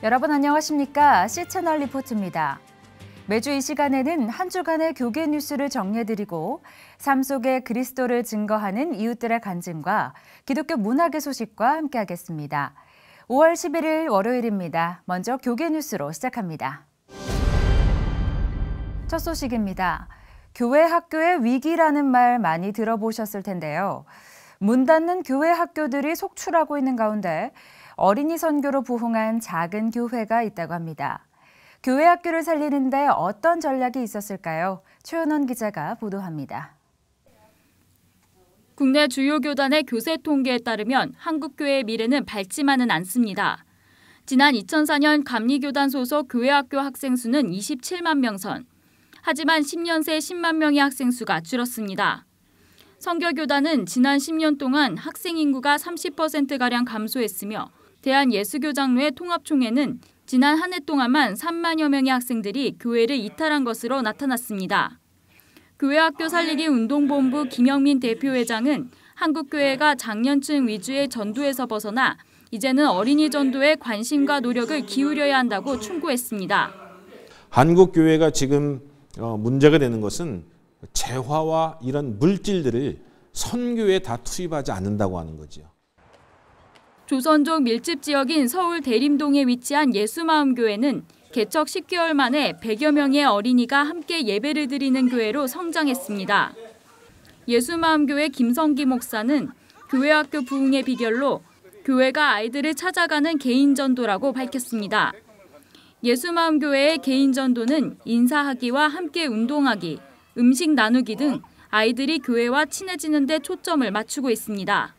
여러분 안녕하십니까? C채널 리포트입니다. 매주 이 시간에는 한 주간의 교계 뉴스를 정리해드리고 삶 속에 그리스도를 증거하는 이웃들의 간증과 기독교 문학의 소식과 함께하겠습니다. 5월 11일 월요일입니다. 먼저 교계 뉴스로 시작합니다. 첫 소식입니다. 교회 학교의 위기라는 말 많이 들어보셨을 텐데요. 문 닫는 교회 학교들이 속출하고 있는 가운데 어린이 선교로 부흥한 작은 교회가 있다고 합니다. 교회 학교를 살리는데 어떤 전략이 있었을까요? 최은원 기자가 보도합니다. 국내 주요 교단의 교세 통계에 따르면 한국교회의 미래는 밝지만은 않습니다. 지난 2004년 감리교단 소속 교회학교 학생 수는 27만 명 선. 하지만 10년 새 10만 명의 학생 수가 줄었습니다. 선교교단은 지난 10년 동안 학생 인구가 30%가량 감소했으며 대한예수교장로회 통합총회는 지난 한 해 동안만 3만여 명의 학생들이 교회를 이탈한 것으로 나타났습니다. 교회학교 살리기 운동본부 김영민 대표회장은 한국교회가 장년층 위주의 전도에서 벗어나 이제는 어린이 전도에 관심과 노력을 기울여야 한다고 충고했습니다. 한국교회가 지금 문제가 되는 것은 재화와 이런 물질들을 선교에 다 투입하지 않는다고 하는 거죠. 조선족 밀집 지역인 서울 대림동에 위치한 예수마음교회는 개척 10개월 만에 100여 명의 어린이가 함께 예배를 드리는 교회로 성장했습니다. 예수마음교회 김성기 목사는 교회학교 부흥의 비결로 교회가 아이들을 찾아가는 개인전도라고 밝혔습니다. 예수마음교회의 개인전도는 인사하기와 함께 운동하기, 음식 나누기 등 아이들이 교회와 친해지는 데 초점을 맞추고 있습니다.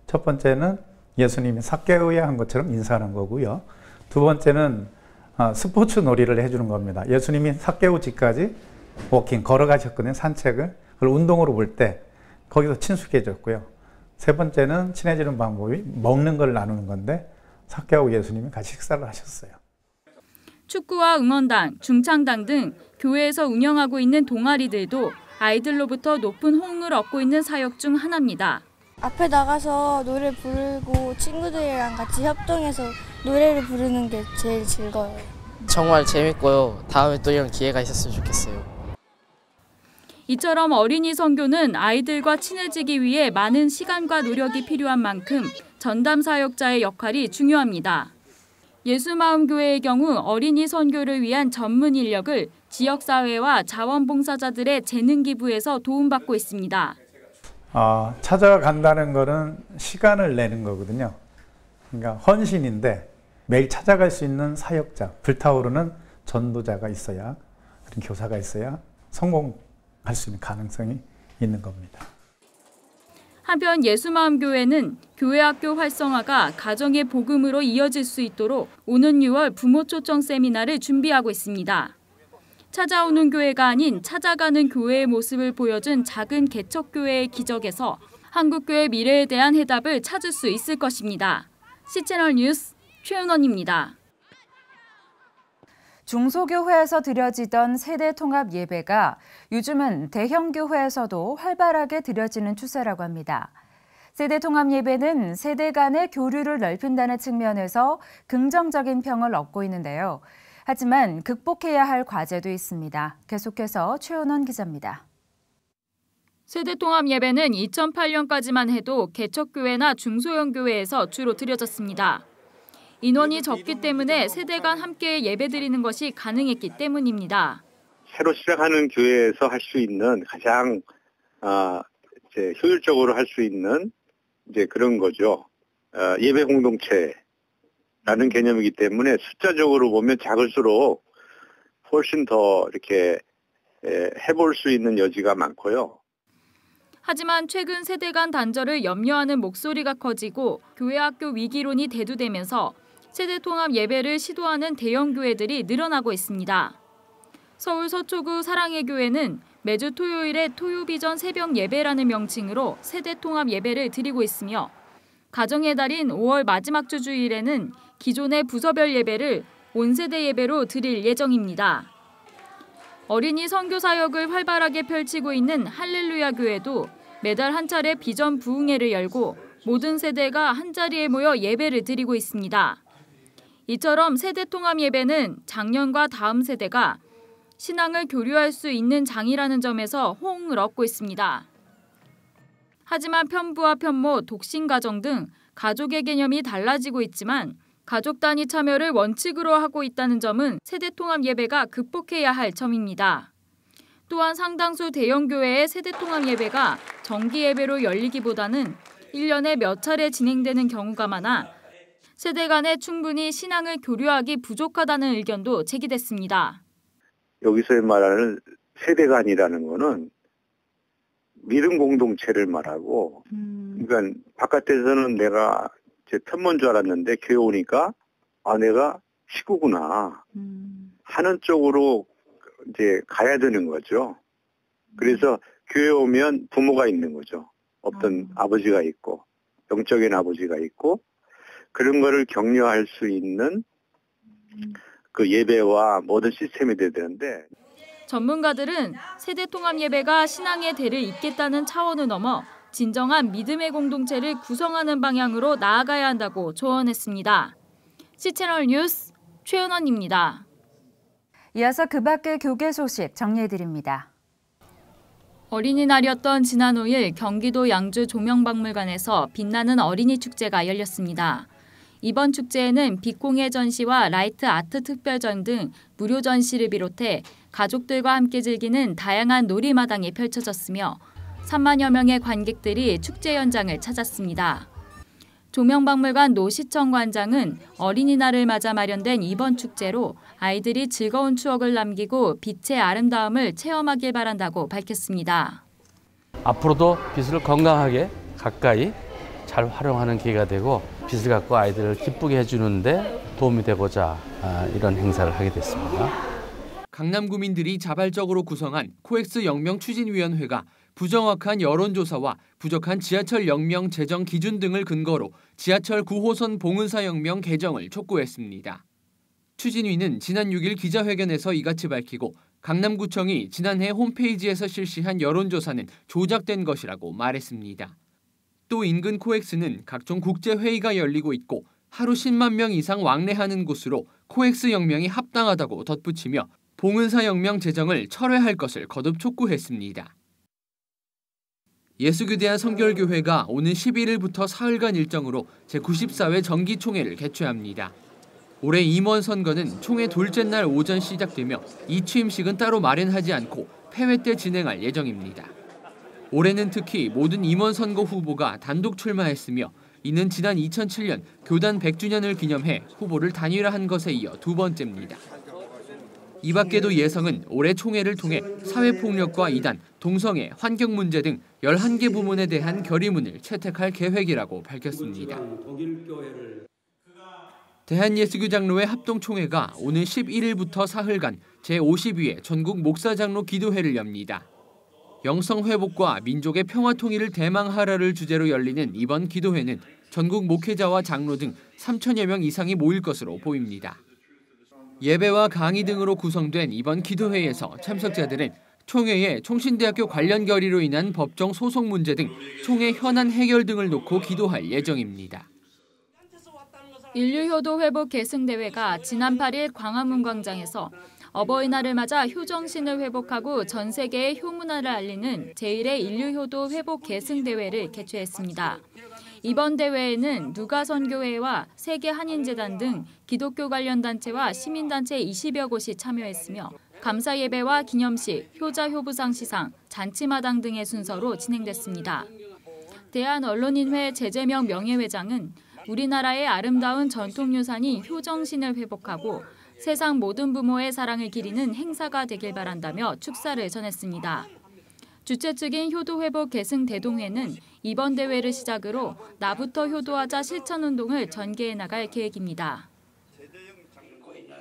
첫 번째는 예수님이 삭개오에 한 것처럼 인사하는 거고요. 두 번째는 스포츠 놀이를 해주는 겁니다. 예수님이 삭개오 집까지 워킹, 걸어가셨거든요. 산책을. 그걸 운동으로 볼 때 거기서 친숙해졌고요. 세 번째는 친해지는 방법이 먹는 걸 나누는 건데 삭개오 예수님이 같이 식사를 하셨어요. 축구와 응원단, 중창단 등 교회에서 운영하고 있는 동아리들도 아이들로부터 높은 호응을 얻고 있는 사역 중 하나입니다. 앞에 나가서 노래 부르고 친구들이랑 같이 협동해서 노래를 부르는 게 제일 즐거워요. 정말 재밌고요. 다음에 또 이런 기회가 있었으면 좋겠어요. 이처럼 어린이 선교는 아이들과 친해지기 위해 많은 시간과 노력이 필요한 만큼 전담 사역자의 역할이 중요합니다. 예수마음교회의 경우 어린이 선교를 위한 전문 인력을 지역사회와 자원봉사자들의 재능 기부에서 도움받고 있습니다. 찾아간다는 거는 시간을 내는 거거든요. 그러니까 헌신인데 매일 찾아갈 수 있는 사역자, 불타오르는 전도자가 있어야, 그런 교사가 있어야 성공할 수 있는 가능성이 있는 겁니다. 한편 예수마음교회는 교회학교 활성화가 가정의 복음으로 이어질 수 있도록 오는 6월 부모 초청 세미나를 준비하고 있습니다. 찾아오는 교회가 아닌 찾아가는 교회의 모습을 보여준 작은 개척교회의 기적에서 한국교회 미래에 대한 해답을 찾을 수 있을 것입니다. C채널 뉴스 최은원입니다. 중소교회에서 드려지던 세대통합 예배가 요즘은 대형교회에서도 활발하게 드려지는 추세라고 합니다. 세대통합 예배는 세대 간의 교류를 넓힌다는 측면에서 긍정적인 평을 얻고 있는데요. 하지만 극복해야 할 과제도 있습니다. 계속해서 최은원 기자입니다. 세대통합 예배는 2008년까지만 해도 개척교회나 중소형 교회에서 주로 드려졌습니다. 인원이 적기 때문에 세대 간 함께 예배드리는 것이 가능했기 때문입니다. 새로 시작하는 교회에서 할 수 있는 가장 효율적으로 할 수 있는 그런 거죠. 예배 공동체. 라는 개념이기 때문에 숫자적으로 보면 작을수록 훨씬 더 이렇게 해볼 수 있는 여지가 많고요. 하지만 최근 세대 간 단절을 염려하는 목소리가 커지고 교회학교 위기론이 대두되면서 세대통합 예배를 시도하는 대형 교회들이 늘어나고 있습니다. 서울 서초구 사랑의 교회는 매주 토요일에 토요비전 새벽 예배라는 명칭으로 세대통합 예배를 드리고 있으며 가정의 달인 5월 마지막 주 주일에는 기존의 부서별 예배를 온세대 예배로 드릴 예정입니다. 어린이 선교 사역을 활발하게 펼치고 있는 할렐루야 교회도 매달 한 차례 비전 부흥회를 열고 모든 세대가 한자리에 모여 예배를 드리고 있습니다. 이처럼 세대통합예배는 작년과 다음 세대가 신앙을 교류할 수 있는 장이라는 점에서 호응을 얻고 있습니다. 하지만 편부와 편모, 독신가정 등 가족의 개념이 달라지고 있지만 가족 단위 참여를 원칙으로 하고 있다는 점은 세대통합예배가 극복해야 할 점입니다. 또한 상당수 대형교회의 세대통합예배가 정기예배로 열리기보다는 1년에 몇 차례 진행되는 경우가 많아 세대 간에 충분히 신앙을 교류하기 부족하다는 의견도 제기됐습니다. 여기서 말하는 세대 간이라는 거는 믿음 공동체를 말하고, 그러니까 바깥에서는 내가 제 편모인 줄 알았는데 교회 오니까 내가 식구구나 하는 쪽으로 이제 가야 되는 거죠. 그래서 교회 오면 부모가 있는 거죠. 어떤 아버지가 있고 영적인 아버지가 있고 그런 거를 격려할 수 있는 그 예배와 모든 시스템이 돼야 되는데, 전문가들은 세대통합예배가 신앙의 대를 잇겠다는 차원을 넘어 진정한 믿음의 공동체를 구성하는 방향으로 나아가야 한다고 조언했습니다. C채널 뉴스 최은원입니다. 이어서 그 밖의 교계 소식 정리해드립니다. 어린이날이었던 지난 5일 경기도 양주 조명박물관에서 빛나는 어린이 축제가 열렸습니다. 이번 축제에는 빛공예 전시와 라이트 아트 특별전 등 무료 전시를 비롯해 가족들과 함께 즐기는 다양한 놀이마당이 펼쳐졌으며 3만여 명의 관객들이 축제 현장을 찾았습니다. 조명박물관 노시청 관장은 어린이날을 맞아 마련된 이번 축제로 아이들이 즐거운 추억을 남기고 빛의 아름다움을 체험하길 바란다고 밝혔습니다. 앞으로도 빛을 건강하게 가까이 잘 활용하는 기회가 되고 빛을 갖고 아이들을 기쁘게 해주는데 도움이 되고자 이런 행사를 하게 됐습니다. 강남구민들이 자발적으로 구성한 코엑스 영명 추진위원회가 부정확한 여론조사와 부족한 지하철 영명 제정 기준 등을 근거로 지하철 9호선 봉은사 영명 개정을 촉구했습니다. 추진위는 지난 6일 기자회견에서 이같이 밝히고 강남구청이 지난해 홈페이지에서 실시한 여론조사는 조작된 것이라고 말했습니다. 또 인근 코엑스는 각종 국제회의가 열리고 있고 하루 10만 명 이상 왕래하는 곳으로 코엑스 영명이 합당하다고 덧붙이며 봉은사 영명 제정을 철회할 것을 거듭 촉구했습니다. 예수교대한 성결교회가 오는 11일부터 사흘간 일정으로 제94회 정기총회를 개최합니다. 올해 임원 선거는 총회 둘째 날 오전 시작되며 이 취임식은 따로 마련하지 않고 폐회 때 진행할 예정입니다. 올해는 특히 모든 임원 선거 후보가 단독 출마했으며 이는 지난 2007년 교단 100주년을 기념해 후보를 단일화한 것에 이어 두 번째입니다. 이 밖에도 예성은 올해 총회를 통해 사회폭력과 이단, 동성애, 환경 문제 등 11개 부문에 대한 결의문을 채택할 계획이라고 밝혔습니다. 대한예수교장로회 합동총회가 오는 11일부터 사흘간 제52회 전국 목사장로 기도회를 엽니다. 영성회복과 민족의 평화통일을 대망하라를 주제로 열리는 이번 기도회는 전국 목회자와 장로 등 3천여 명 이상이 모일 것으로 보입니다. 예배와 강의 등으로 구성된 이번 기도회에서 참석자들은 총회에 총신대학교 관련 결의로 인한 법정 소송 문제 등 총회 현안 해결 등을 놓고 기도할 예정입니다. 인류효도 회복 계승대회가 지난 8일 광화문 광장에서 어버이날을 맞아 효정신을 회복하고 전 세계의 효문화를 알리는 제1회 인류효도 회복 계승대회를 개최했습니다. 이번 대회에는 누가선교회와 세계한인재단 등 기독교 관련 단체와 시민단체 20여 곳이 참여했으며 감사예배와 기념식, 효자효부상 시상, 잔치마당 등의 순서로 진행됐습니다. 대한언론인회 제재명 명예회장은 우리나라의 아름다운 전통유산인 효정신을 회복하고 세상 모든 부모의 사랑을 기리는 행사가 되길 바란다며 축사를 전했습니다. 주최 측인 효도회복 계승대동회는 이번 대회를 시작으로 나부터 효도하자 실천운동을 전개해 나갈 계획입니다.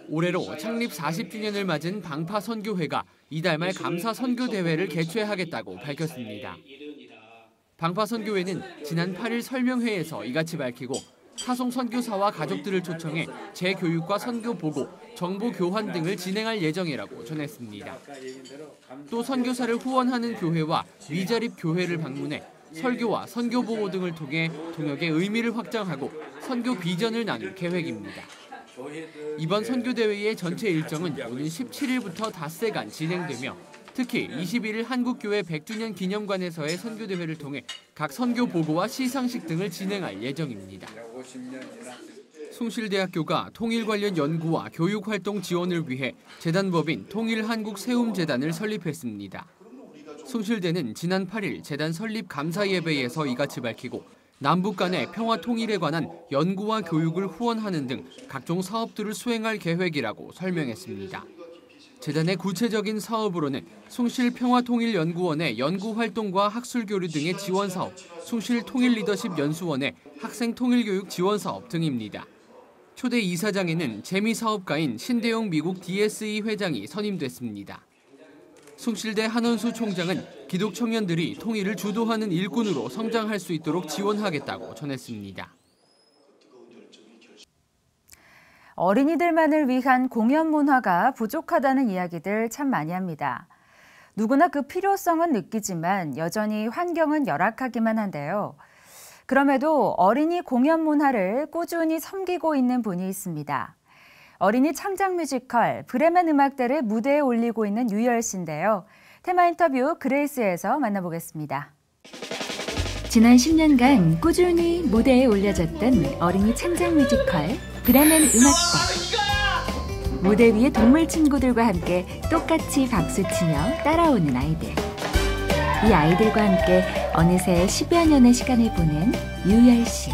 올해로 창립 40주년을 맞은 방파선교회가 이달 말 감사선교대회를 개최하겠다고 밝혔습니다. 방파선교회는 지난 8일 설명회에서 이같이 밝히고 타송 선교사와 가족들을 초청해 재교육과 선교 보고, 정보 교환 등을 진행할 예정이라고 전했습니다. 또 선교사를 후원하는 교회와 미자립 교회를 방문해 설교와 선교 보호 등을 통해 동역의 의미를 확장하고 선교 비전을 나눌 계획입니다. 이번 선교대회의 전체 일정은 오는 17일부터 닷새간 진행되며 특히 21일 한국교회 100주년 기념관에서의 선교대회를 통해 각 선교 보고와 시상식 등을 진행할 예정입니다. 숭실대학교가 통일 관련 연구와 교육활동 지원을 위해 재단법인 통일한국세움재단을 설립했습니다. 숭실대는 지난 8일 재단 설립 감사 예배에서 이같이 밝히고 남북 간의 평화 통일에 관한 연구와 교육을 후원하는 등 각종 사업들을 수행할 계획이라고 설명했습니다. 재단의 구체적인 사업으로는 숭실평화통일연구원의 연구활동과 학술교류 등의 지원사업, 숭실통일리더십연수원의 학생통일교육 지원사업 등입니다. 초대 이사장에는 재미사업가인 신대용 미국 DSE 회장이 선임됐습니다. 숭실대 한원수 총장은 기독 청년들이 통일을 주도하는 일꾼으로 성장할 수 있도록 지원하겠다고 전했습니다. 어린이들만을 위한 공연 문화가 부족하다는 이야기들 참 많이 합니다. 누구나 그 필요성은 느끼지만 여전히 환경은 열악하기만 한데요. 그럼에도 어린이 공연 문화를 꾸준히 섬기고 있는 분이 있습니다. 어린이 창작 뮤지컬 브레멘 음악대를 무대에 올리고 있는 유열 씨인데요. 테마 인터뷰 그레이스에서 만나보겠습니다. 지난 10년간 꾸준히 무대에 올려졌던 어린이 창작 뮤지컬 브레멘 음악대. 무대 위에 동물 친구들과 함께 똑같이 박수치며 따라오는 아이들. 이 아이들과 함께 어느새 10여 년의 시간을 보낸 유열 씨.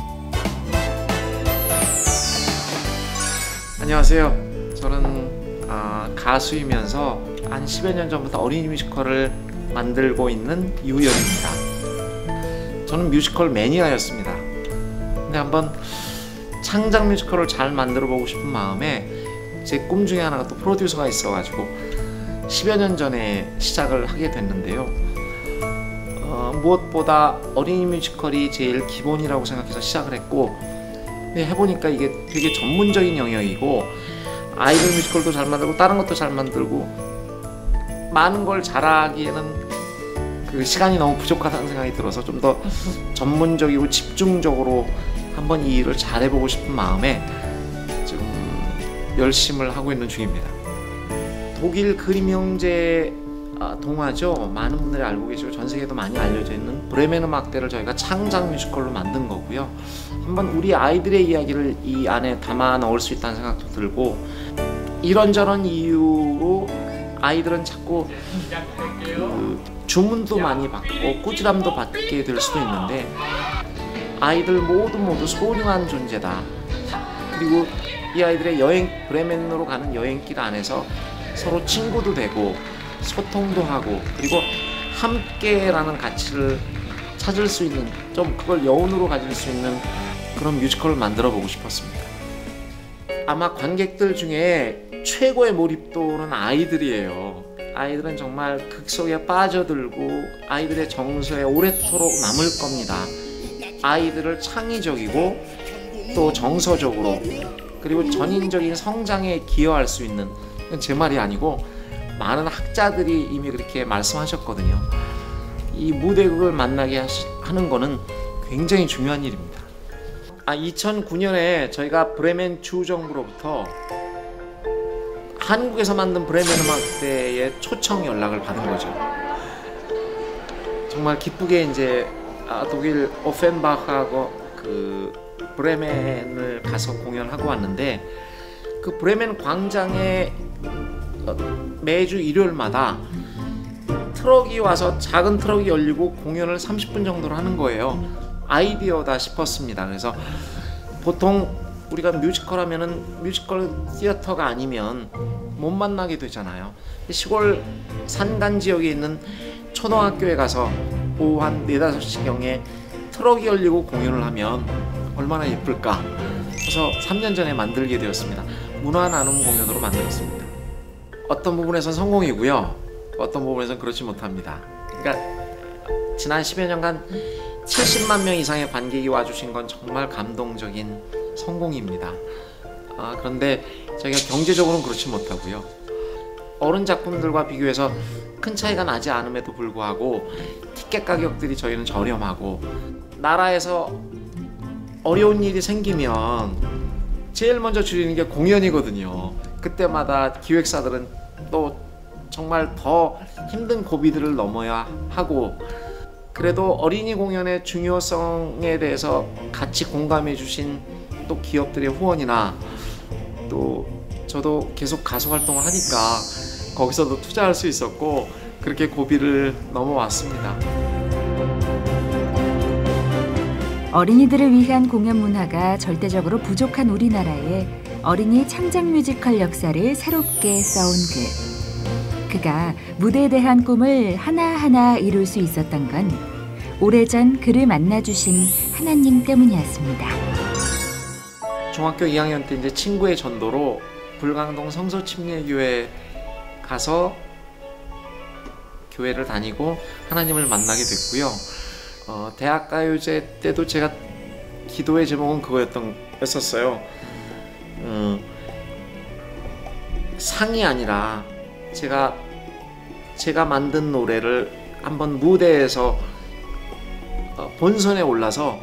안녕하세요. 저는 가수이면서 한 10여 년 전부터 어린이 뮤지컬을 만들고 있는 유열입니다. 저는 뮤지컬 매니아였습니다. 근데 한번 창작 뮤지컬을 잘 만들어 보고 싶은 마음에 제 꿈 중에 하나가 또 프로듀서가 있어가지고 10여 년 전에 시작을 하게 됐는데요. 무엇보다 어린이 뮤지컬이 제일 기본이라고 생각해서 시작을 했고, 근데 해보니까 이게 되게 전문적인 영역이고 아이돌 뮤지컬도 잘 만들고 다른 것도 잘 만들고 많은 걸 잘하기에는 그 시간이 너무 부족하다는 생각이 들어서 좀 더 전문적이고 집중적으로 한번 이 일을 잘해보고 싶은 마음에 지금 열심을 하고 있는 중입니다. 독일 그림 형제 동화죠. 많은 분들이 알고 계시고 전 세계도 많이 알려져 있는 브레멘 음악대를 저희가 창작 뮤지컬로 만든 거고요. 한번 우리 아이들의 이야기를 이 안에 담아 넣을 수 있다는 생각도 들고, 이런저런 이유로 아이들은 자꾸 주문도 많이 받고 꾸지람도 받게 될 수도 있는데, 아이들 모두 소중한 존재다. 그리고 이 아이들의 브레멘으로 가는 여행길 안에서 서로 친구도 되고 소통도 하고, 그리고 함께라는 가치를 찾을 수 있는, 좀 그걸 여운으로 가질 수 있는 그런 뮤지컬을 만들어 보고 싶었습니다. 아마 관객들 중에 최고의 몰입도는 아이들이에요. 아이들은 정말 극 속에 빠져들고 아이들의 정서에 오래도록 남을 겁니다. 아이들을 창의적이고 또 정서적으로 그리고 전인적인 성장에 기여할 수 있는, 제 말이 아니고 많은 학자들이 이미 그렇게 말씀하셨거든요. 이 무대극을 만나게 하는 거는 굉장히 중요한 일입니다. 2009년에 저희가 브레멘 주정부로부터 한국에서 만든 브레멘 음악대의 초청 연락을 받은 거죠. 정말 기쁘게 이제 독일 오펜바흐하고 그 브레멘을 가서 공연하고 왔는데, 그 브레멘 광장에 매주 일요일마다 트럭이 와서 작은 트럭이 열리고 공연을 30분 정도로 하는 거예요. 아이디어다 싶었습니다. 그래서 보통 우리가 뮤지컬 하면은 뮤지컬 티어터가 아니면 못 만나게 되잖아요. 시골 산간 지역에 있는 초등학교에 가서 오후 한 4-5시경에 트럭이 열리고 공연을 하면 얼마나 예쁠까. 그래서 3년 전에 만들게 되었습니다. 문화 나눔 공연으로 만들었습니다. 어떤 부분에서는 성공이고요, 어떤 부분에서는 그렇지 못합니다. 그러니까 지난 10여 년간 70만 명 이상의 관객이 와주신 건 정말 감동적인 성공입니다. 그런데 저희가 경제적으로는 그렇지 못하고요. 어른 작품들과 비교해서 큰 차이가 나지 않음에도 불구하고 티켓 가격들이 저희는 저렴하고, 나라에서 어려운 일이 생기면 제일 먼저 줄이는 게 공연이거든요. 그때마다 기획사들은 또 정말 더 힘든 고비들을 넘어야 하고, 그래도 어린이 공연의 중요성에 대해서 같이 공감해 주신 또 기업들의 후원이나, 또 저도 계속 가수 활동을 하니까 거기서도 투자할 수 있었고, 그렇게 고비를 넘어왔습니다. 어린이들을 위한 공연 문화가 절대적으로 부족한 우리나라에 어린이 창작 뮤지컬 역사를 새롭게 써온 그가 무대에 대한 꿈을 하나하나 이룰 수 있었던 건 오래전 그를 만나주신 하나님 때문이었습니다. 중학교 2학년 때 이제 친구의 전도로 불광동 성소침례교회 가서 교회를 다니고 하나님을 만나게 됐고요. 대학가요제 때도 제가 기도의 제목은 그거였었어요. 상이 아니라 제가 만든 노래를 한번 무대에서 본선에 올라서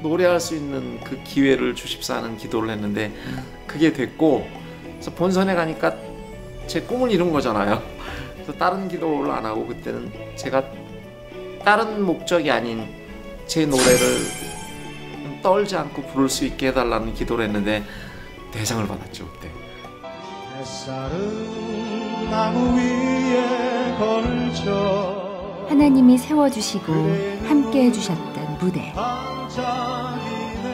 노래할 수 있는 그 기회를 주십사 하는 기도를 했는데 그게 됐고, 그래서 본선에 가니까 제 꿈을 이룬 거잖아요. 그래서 다른 기도를 안 하고 그때는 제가 다른 목적이 아닌 제 노래를 떨지 않고 부를 수 있게 해달라는 기도를 했는데 대상을 받았죠. 그때. 하나님이 세워주시고 함께 해주셨던 무대.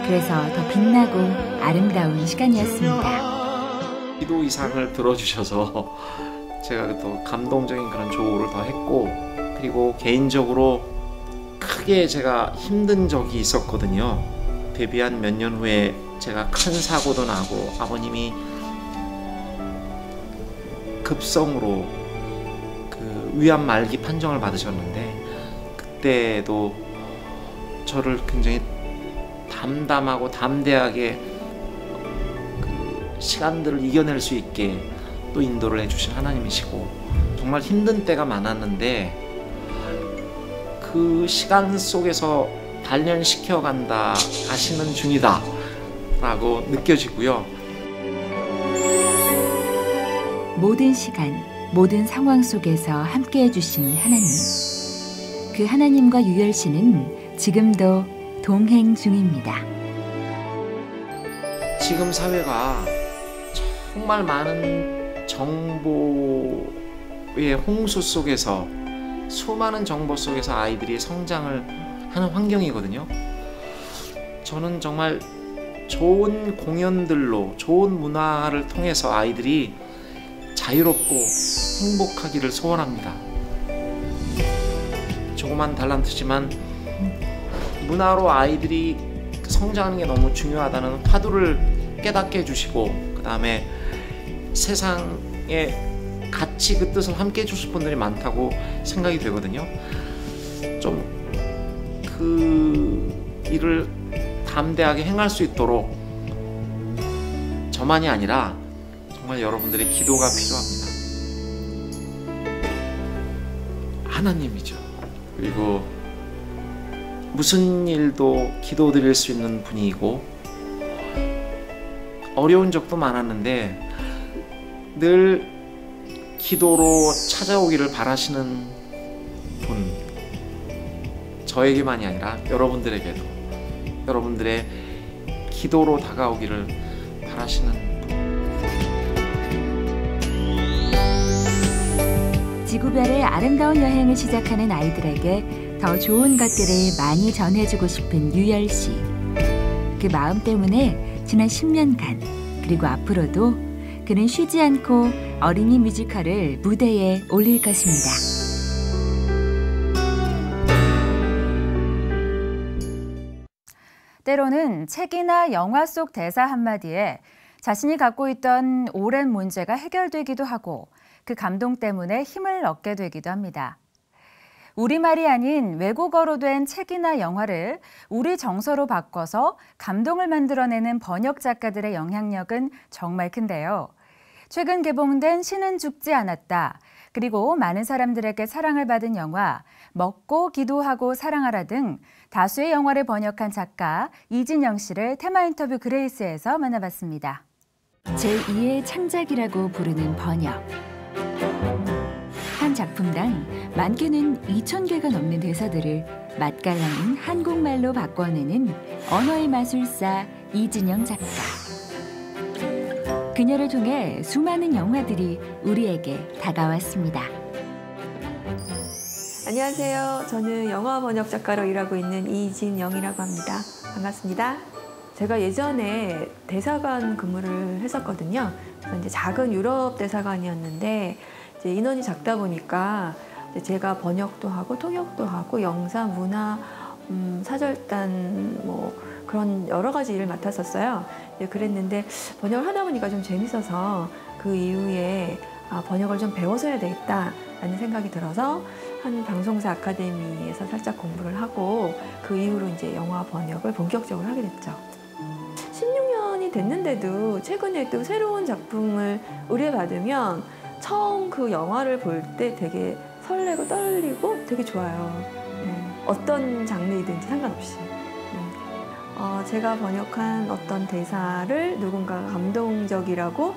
그래서 더 빛나고 아름다운 시간이었습니다. 기도 이상을 들어주셔서 제가 또 감동적인 그런 조언을 더 했고, 그리고 개인적으로 크게 제가 힘든 적이 있었거든요. 데뷔한 몇 년 후에 제가 큰 사고도 나고 아버님이 급성으로 그 위암 말기 판정을 받으셨는데, 그때도 저를 굉장히 담담하고 담대하게 그 시간들을 이겨낼 수 있게 또 인도를 해주신 하나님이시고, 정말 힘든 때가 많았는데 그 시간 속에서 단련시켜간다 하시는 중이다 라고 느껴지고요. 모든 시간, 모든 상황 속에서 함께 해주신 하나님. 그 하나님과 유열 씨는 지금도 동행 중입니다. 지금 사회가 정말 많은 정보의 홍수 속에서, 수많은 정보 속에서 아이들이 성장을 하는 환경이거든요. 저는 정말 좋은 공연들로, 좋은 문화를 통해서 아이들이 자유롭고 행복하기를 소원합니다. 조그만 달란트지만 문화로 아이들이 성장하는 게 너무 중요하다는 화두를 깨닫게 해주시고, 그 다음에 세상에 같이 그 뜻을 함께 해주실 분들이 많다고 생각이 되거든요. 좀 그 일을 담대하게 행할 수 있도록 저만이 아니라 정말 여러분들의 기도가 필요합니다. 하나님이죠. 그리고 무슨 일도 기도드릴 수 있는 분이고, 어려운 적도 많았는데 늘 기도로 찾아오기를 바라시는 분, 저에게만이 아니라 여러분들에게도 여러분들의 기도로 다가오기를 바라시는 분. 지구별의 아름다운 여행을 시작하는 아이들에게 더 좋은 것들을 많이 전해주고 싶은 유열 씨. 그 마음 때문에 지난 10년간, 그리고 앞으로도 그는 쉬지 않고 어린이 뮤지컬을 무대에 올릴 것입니다. 때로는 책이나 영화 속 대사 한마디에 자신이 갖고 있던 오랜 문제가 해결되기도 하고, 그 감동 때문에 힘을 얻게 되기도 합니다. 우리말이 아닌 외국어로 된 책이나 영화를 우리 정서로 바꿔서 감동을 만들어내는 번역 작가들의 영향력은 정말 큰데요. 최근 개봉된 신은 죽지 않았다. 그리고 많은 사람들에게 사랑을 받은 영화 먹고 기도하고 사랑하라 등 다수의 영화를 번역한 작가 이진영 씨를 테마 인터뷰 그레이스에서 만나봤습니다. 제2의 창작이라고 부르는 번역. 한 작품당 많게는 2,000개가 넘는 대사들을 맛깔나는 한국말로 바꿔내는 언어의 마술사 이진영 작가. 그녀를 통해 수많은 영화들이 우리에게 다가왔습니다. 안녕하세요. 저는 영화 번역 작가로 일하고 있는 이진영이라고 합니다. 반갑습니다. 제가 예전에 대사관 근무를 했었거든요. 그래서 이제 작은 유럽 대사관이었는데 이제 인원이 작다 보니까 이제 제가 번역도 하고 통역도 하고 영사, 문화, 사절단 뭐 그런 여러 가지 일을 맡았었어요. 그랬는데 번역을 하다 보니까 좀 재밌어서 그 이후에 번역을 좀 배워서 해야 되겠다라는 생각이 들어서 한 방송사 아카데미에서 살짝 공부를 하고 그 이후로 이제 영화 번역을 본격적으로 하게 됐죠. 16년이 됐는데도 최근에 또 새로운 작품을 의뢰받으면 처음 그 영화를 볼 때 되게 설레고 떨리고 되게 좋아요. 어떤 장르이든지 상관없이. 제가 번역한 어떤 대사를 누군가가 감동적이라고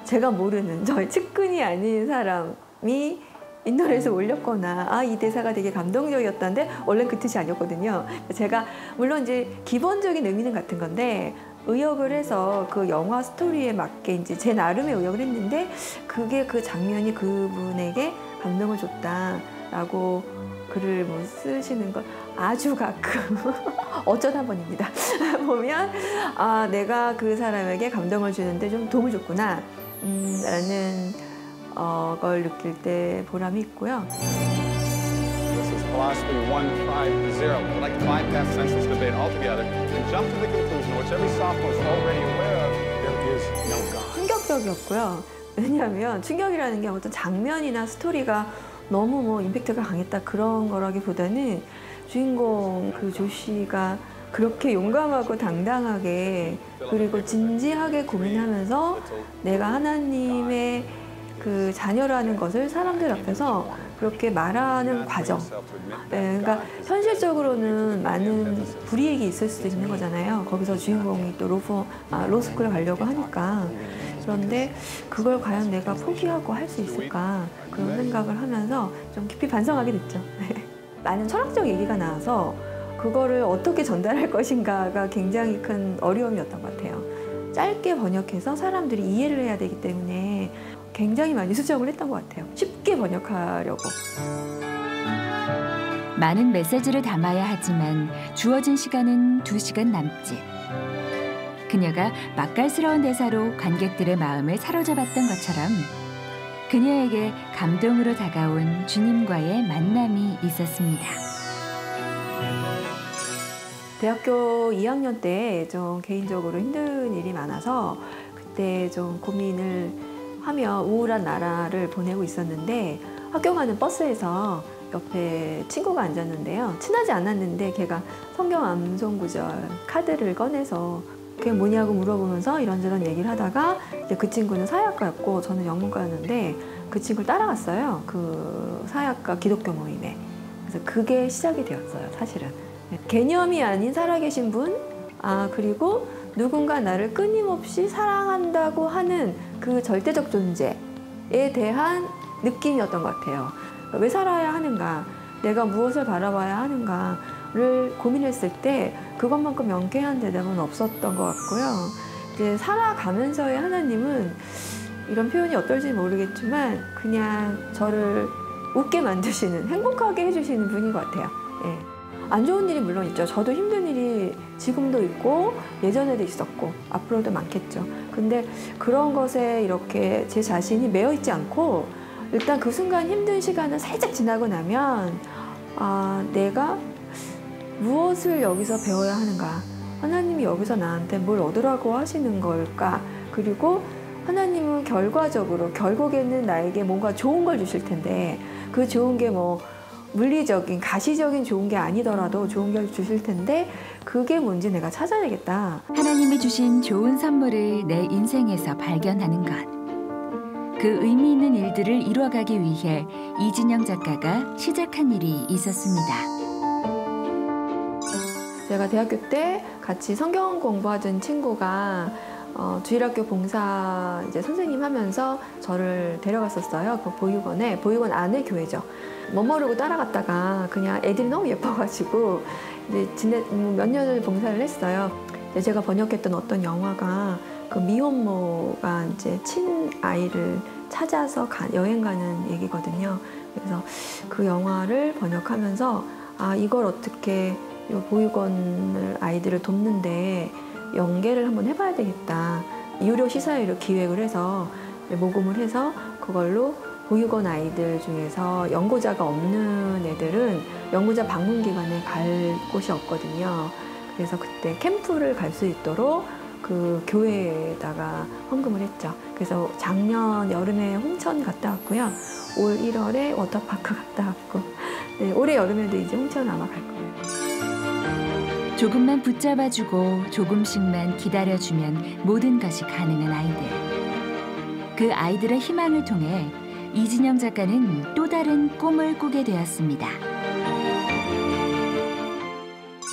제가 모르는 저의 측근이 아닌 사람이 인터넷에 올렸거나 이 대사가 되게 감동적이었다는데 원래 그 뜻이 아니었거든요. 제가 물론 이제 기본적인 의미는 같은 건데 의역을 해서 그 영화 스토리에 맞게 이제 제 나름의 의역을 했는데 그게 그 장면이 그분에게 감동을 줬다라고 글을 뭐 쓰시는 걸 아주 가끔 어쩌다 번입니다. 보면 내가 그 사람에게 감동을 주는데 좀 도움을 줬구나 라는 걸 느낄 때 보람이 있고요. This is philosophy 150. I'd like to bypass census debate altogether and jump to the conclusion, which every sophomore is already aware of, there is no God. 충격적이었고요. 왜냐하면 충격이라는 게 어떤 장면이나 스토리가 너무 뭐 임팩트가 강했다 그런 거라기보다는 주인공 그 조씨가 그렇게 용감하고 당당하게 그리고 진지하게 고민하면서 내가 하나님의 그 자녀라는 것을 사람들 앞에서 그렇게 말하는 과정. 그러니까 현실적으로는 많은 불이익이 있을 수도 있는 거잖아요. 거기서 주인공이 또 로스쿨에 가려고 하니까. 그런데 그걸 과연 내가 포기하고 할 수 있을까 그런 생각을 하면서 좀 깊이 반성하게 됐죠. 많은 철학적 얘기가 나와서 그거를 어떻게 전달할 것인가가 굉장히 큰 어려움이었던 것 같아요. 짧게 번역해서 사람들이 이해를 해야 되기 때문에 굉장히 많이 수정을 했던 것 같아요. 쉽게 번역하려고. 많은 메시지를 담아야 하지만 주어진 시간은 2시간 남짓. 그녀가 맛깔스러운 대사로 관객들의 마음을 사로잡았던 것처럼 그녀에게 감동으로 다가온 주님과의 만남이 있었습니다. 대학교 2학년 때 좀 개인적으로 힘든 일이 많아서 그때 좀 고민을 하며 우울한 나라를 보내고 있었는데 학교 가는 버스에서 옆에 친구가 앉았는데요. 친하지 않았는데 걔가 성경 암송구절 카드를 꺼내서 그게 뭐냐고 물어보면서 이런저런 얘기를 하다가 이제 그 친구는 사역가였고 저는 영문과였는데 그 친구를 따라갔어요. 그 사역가 기독교 모임에. 그래서 그게 시작이 되었어요. 사실은. 개념이 아닌 살아계신 분, 그리고 누군가 나를 끊임없이 사랑한다고 하는 그 절대적 존재에 대한 느낌이었던 것 같아요. 왜 살아야 하는가, 내가 무엇을 바라봐야 하는가를 고민했을 때 그것만큼 명쾌한 대답은 없었던 것 같고요. 이제 살아가면서의 하나님은 이런 표현이 어떨지 모르겠지만 그냥 저를 웃게 만드시는, 행복하게 해주시는 분인 것 같아요. 예. 안 좋은 일이 물론 있죠. 저도 힘든 일이 지금도 있고 예전에도 있었고 앞으로도 많겠죠. 근데 그런 것에 이렇게 제 자신이 매여 있지 않고 일단 그 순간 힘든 시간을 살짝 지나고 나면 내가 무엇을 여기서 배워야 하는가, 하나님이 여기서 나한테 뭘 얻으라고 하시는 걸까, 그리고 하나님은 결국에는 나에게 뭔가 좋은 걸 주실 텐데 그 좋은 게 뭐 물리적인, 가시적인 좋은 게 아니더라도 좋은 걸 주실 텐데 그게 뭔지 내가 찾아야겠다. 하나님이 주신 좋은 선물을 내 인생에서 발견하는 것. 그 의미 있는 일들을 이뤄가기 위해 이진영 작가가 시작한 일이 있었습니다. 제가 대학교 때 같이 성경 공부하던 친구가 주일학교 봉사 이제 선생님 하면서 저를 데려갔었어요. 그 보육원에, 보육원 안에 교회죠. 멋모르고 따라갔다가 그냥 애들이 너무 예뻐가지고 이제 몇 년을 봉사를 했어요. 제가 번역했던 어떤 영화가 그 미혼모가 이제 친아이를 찾아서 여행 가는 얘기거든요. 그래서 그 영화를 번역하면서 이걸 어떻게 이 보육원 아이들을 돕는데 연계를 한번 해봐야 되겠다. 유료 시사회로 기획을 해서 모금을 해서 그걸로 보육원 아이들 중에서 연고자가 없는 애들은 연고자 방문기관에 갈 곳이 없거든요. 그래서 그때 캠프를 갈 수 있도록 그 교회에다가 헌금을 했죠. 그래서 작년 여름에 홍천 갔다 왔고요. 올 1월에 워터파크 갔다 왔고, 네, 올해 여름에도 이제 홍천 아마 갈 거예요. 조금만 붙잡아주고 조금씩만 기다려주면 모든 것이 가능한 아이들. 그 아이들의 희망을 통해 이진영 작가는 또 다른 꿈을 꾸게 되었습니다.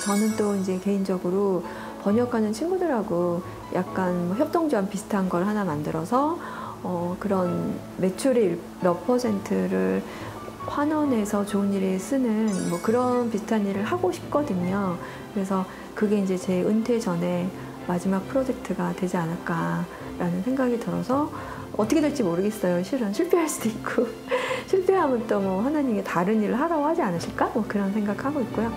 저는 또 이제 개인적으로 번역하는 친구들하고 약간 협동조합 비슷한 걸 하나 만들어서 그런 매출의 몇 %를 환원해서 좋은 일에 쓰는 뭐 그런 비슷한 일을 하고 싶거든요. 그래서 그게 이제 제 은퇴 전에 마지막 프로젝트가 되지 않을까라는 생각이 들어서 어떻게 될지 모르겠어요. 실은 실패할 수도 있고 실패하면 또 뭐 하나님이 다른 일을 하라고 하지 않으실까? 뭐 그런 생각하고 있고요.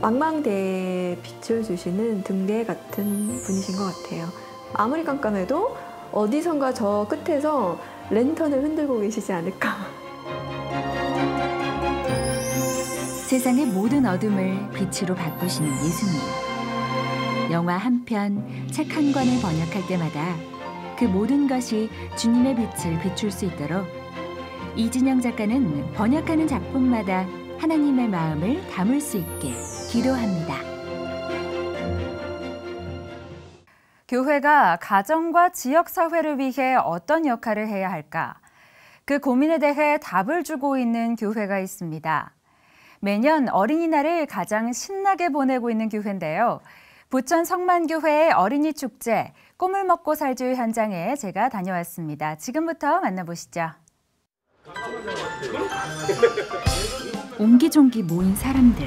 망망대해에 빛을 주시는 등대 같은 분이신 것 같아요. 아무리 깜깜해도 어디선가 저 끝에서 랜턴을 흔들고 계시지 않을까. 세상의 모든 어둠을 빛으로 바꾸시는 예수님. 영화 한 편, 책 한 권을 번역할 때마다 그 모든 것이 주님의 빛을 비출 수 있도록 이진영 작가는 번역하는 작품마다 하나님의 마음을 담을 수 있게 기도합니다. 교회가 가정과 지역사회를 위해 어떤 역할을 해야 할까? 그 고민에 대해 답을 주고 있는 교회가 있습니다. 매년 어린이날을 가장 신나게 보내고 있는 교회인데요. 부천 성만교회의 어린이 축제, 꿈을 먹고 살주 현장에 제가 다녀왔습니다. 지금부터 만나보시죠. 옹기종기 모인 사람들.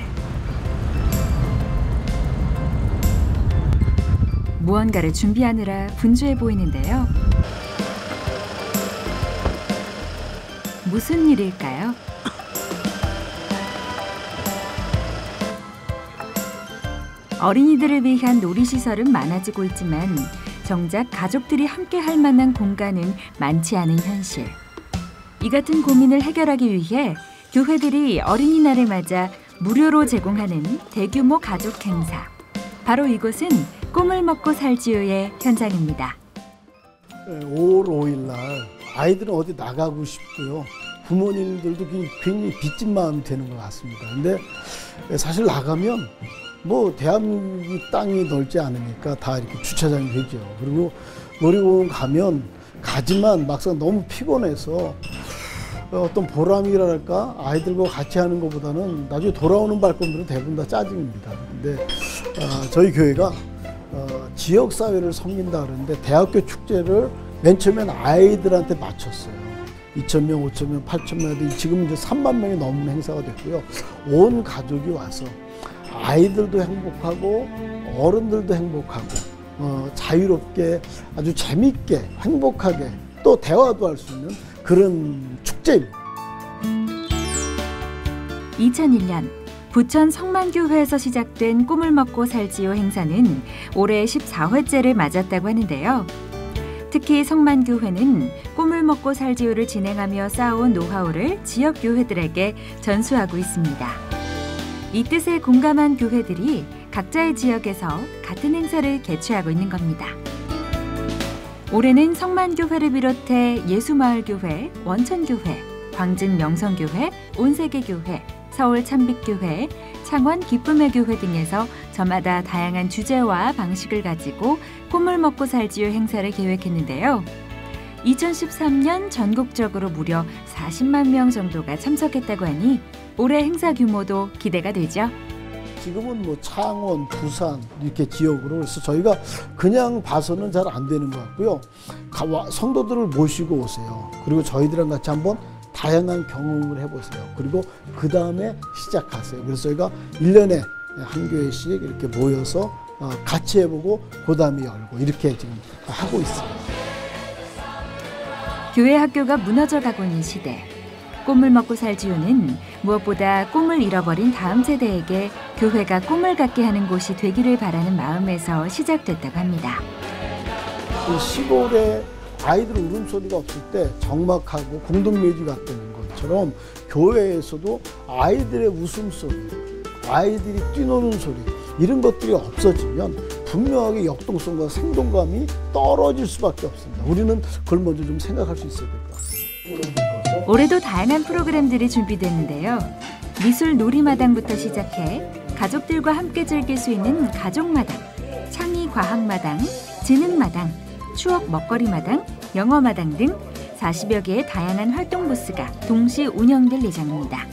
무언가를 준비하느라 분주해 보이는데요. 무슨 일일까요? 어린이들을 위한 놀이시설은 많아지고 있지만 정작 가족들이 함께 할 만한 공간은 많지 않은 현실. 이 같은 고민을 해결하기 위해 교회들이 어린이날을 맞아 무료로 제공하는 대규모 가족 행사. 바로 이곳은 꿈을 먹고 살지요의 현장입니다. 5월 5일 날 아이들은 어디 나가고 싶고요. 부모님들도 굉장히 빚진 마음이 되는 것 같습니다. 근데 사실 나가면 뭐 대한민국 땅이 넓지 않으니까 다 이렇게 주차장이 되죠. 그리고 놀이공원 가면 가지만 막상 너무 피곤해서 어떤 보람이랄까 아이들과 같이 하는 것보다는 나중에 돌아오는 발걸음들은 대부분 다 짜증입니다. 근데 저희 교회가 지역사회를 섬긴다 그러는데 대학교 축제를 맨 처음엔 아이들한테 맞췄어요. 2,000명, 5,000명, 8,000명, 지금 이제 3만 명이 넘는 행사가 됐고요. 온 가족이 와서 아이들도 행복하고 어른들도 행복하고 자유롭게 아주 재밌게 행복하게 또 대화도 할 수 있는 그런 축제입니다. 2001년 부천 성만교회에서 시작된 꿈을 먹고 살지요 행사는 올해 14회째를 맞았다고 하는데요. 특히 성만교회는 꿈을 먹고 살지요를 진행하며 쌓아온 노하우를 지역 교회들에게 전수하고 있습니다. 이 뜻에 공감한 교회들이 각자의 지역에서 같은 행사를 개최하고 있는 겁니다. 올해는 성만교회를 비롯해 예수마을교회, 원천교회, 광진명성교회, 온세계교회, 서울 참빛교회, 창원 기쁨의 교회 등에서 저마다 다양한 주제와 방식을 가지고 꿈을 먹고 살지요 행사를 계획했는데요. 2013년 전국적으로 무려 40만 명 정도가 참석했다고 하니 올해 행사 규모도 기대가 되죠. 지금은 뭐 창원, 부산 이렇게 지역으로 그래서 저희가 그냥 봐서는 잘 안 되는 것 같고요. 성도들을 모시고 오세요. 그리고 저희들이랑 같이 한번 다양한 경험을 해보세요. 그리고 그 다음에 시작하세요. 그래서 저희가 1년에 한 교회씩 이렇게 모여서 같이 해보고 그 다음에 열고 이렇게 지금 하고 있습니다. 교회 학교가 무너져가고 있는 시대. 꿈을 먹고 살지요는 무엇보다 꿈을 잃어버린 다음 세대에게 교회가 꿈을 갖게 하는 곳이 되기를 바라는 마음에서 시작됐다고 합니다. 시골에 아이들 울음소리가 없을 때 적막하고 공동묘지가 되는 것처럼 교회에서도 아이들의 웃음소리, 아이들이 뛰노는 소리 이런 것들이 없어지면 분명하게 역동성과 생동감이 떨어질 수밖에 없습니다. 우리는 그걸 먼저 좀 생각할 수 있어야 될 것 같습니다. 올해도 다양한 프로그램들이 준비되는데요. 미술 놀이마당부터 시작해 가족들과 함께 즐길 수 있는 가족마당, 창의과학마당, 지능마당, 추억 먹거리마당, 영어마당 등 40여 개의 다양한 활동 부스가 동시 운영될 예정입니다.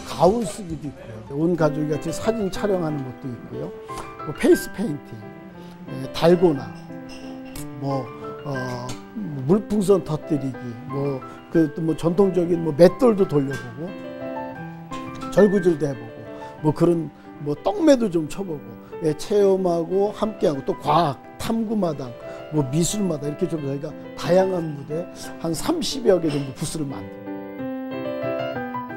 가운 쓰기도 있고요. 온 가족이 같이 사진 촬영하는 것도 있고요. 뭐 페이스 페인팅, 달고나, 물풍선 터뜨리기, 뭐 전통적인 맷돌도 돌려보고, 절구질도 해보고, 그런 떡매도 좀 쳐보고, 체험하고 함께하고 또 과학, 탐구마당, 미술마당 이렇게 좀 저희가 다양한 무대 한 30여 개 정도 부스를 만듭니다.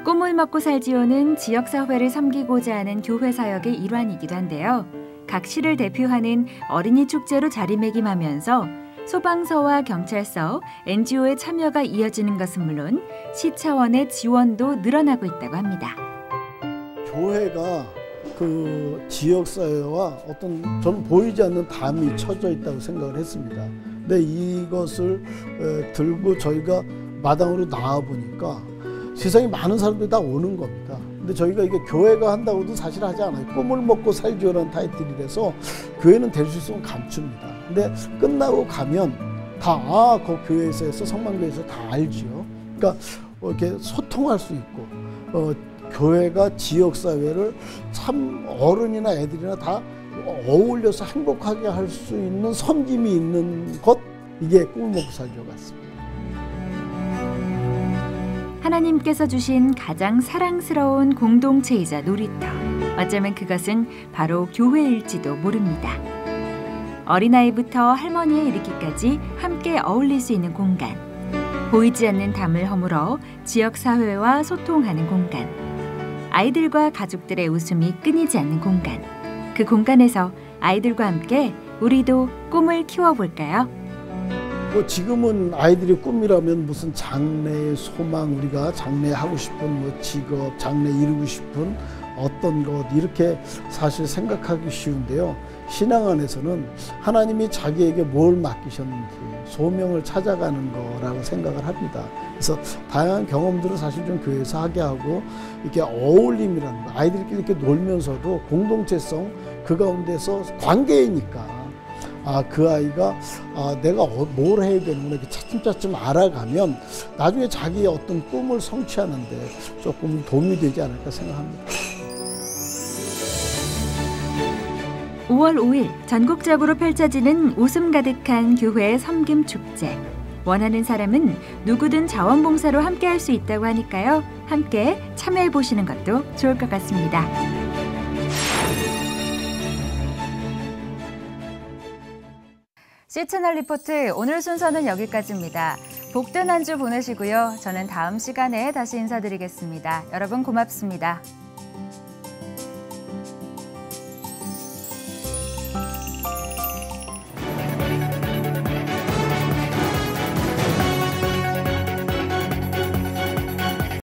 꿈을 먹고 살지요는 지역사회를 섬기고자 하는 교회 사역의 일환이기도 한데요. 각 시를 대표하는 어린이 축제로 자리매김하면서 소방서와 경찰서, NGO의 참여가 이어지는 것은 물론 시 차원의 지원도 늘어나고 있다고 합니다. 교회가 그 지역사회와 저는 보이지 않는 담이 쳐져 있다고 생각을 했습니다. 근데 이것을 들고 저희가 마당으로 나와보니까 세상에 많은 사람들이 다 오는 겁니다. 근데 저희가 이게 교회가 한다고도 사실 하지 않아요. 꿈을 먹고 살지요라는 타이틀이라서 교회는 될 수 있으면 감춥니다. 근데 끝나고 가면 다 그 교회에서 성만교회에서 다 알지요. 그러니까 이렇게 소통할 수 있고 교회가 지역사회를 참 어른이나 애들이나 다 어울려서 행복하게 할 수 있는 섬김이 있는 것, 이게 꿈을 먹고 살지요 같습니다. 하나님께서 주신 가장 사랑스러운 공동체이자 놀이터. 어쩌면 그것은 바로 교회일지도 모릅니다. 어린아이부터 할머니에 이르기까지 함께 어울릴 수 있는 공간. 보이지 않는 담을 허물어 지역사회와 소통하는 공간. 아이들과 가족들의 웃음이 끊이지 않는 공간. 그 공간에서 아이들과 함께 우리도 꿈을 키워볼까요? 지금은 아이들의 꿈이라면 무슨 장래 소망, 우리가 장래 하고 싶은 직업, 장래 이루고 싶은 어떤 것 이렇게 사실 생각하기 쉬운데요. 신앙 안에서는 하나님이 자기에게 뭘 맡기셨는지 소명을 찾아가는 거라고 생각을 합니다. 그래서 다양한 경험들을 사실 좀 교회에서 하게 하고 이렇게 어울림이라는 거, 아이들끼리 이렇게 놀면서도 공동체성 그 가운데서 관계이니까 그 아이가 내가 뭘 해야 되는구나 이렇게 차츰차츰 알아가면 나중에 자기의 어떤 꿈을 성취하는데 조금 도움이 되지 않을까 생각합니다. 5월 5일 전국적으로 펼쳐지는 웃음 가득한 교회 섬김 축제. 원하는 사람은 누구든 자원봉사로 함께 할 수 있다고 하니까요. 함께 참여해 보시는 것도 좋을 것 같습니다. C채널 리포트 오늘 순서는 여기까지입니다. 복된 한 주 보내시고요. 저는 다음 시간에 다시 인사드리겠습니다. 여러분 고맙습니다.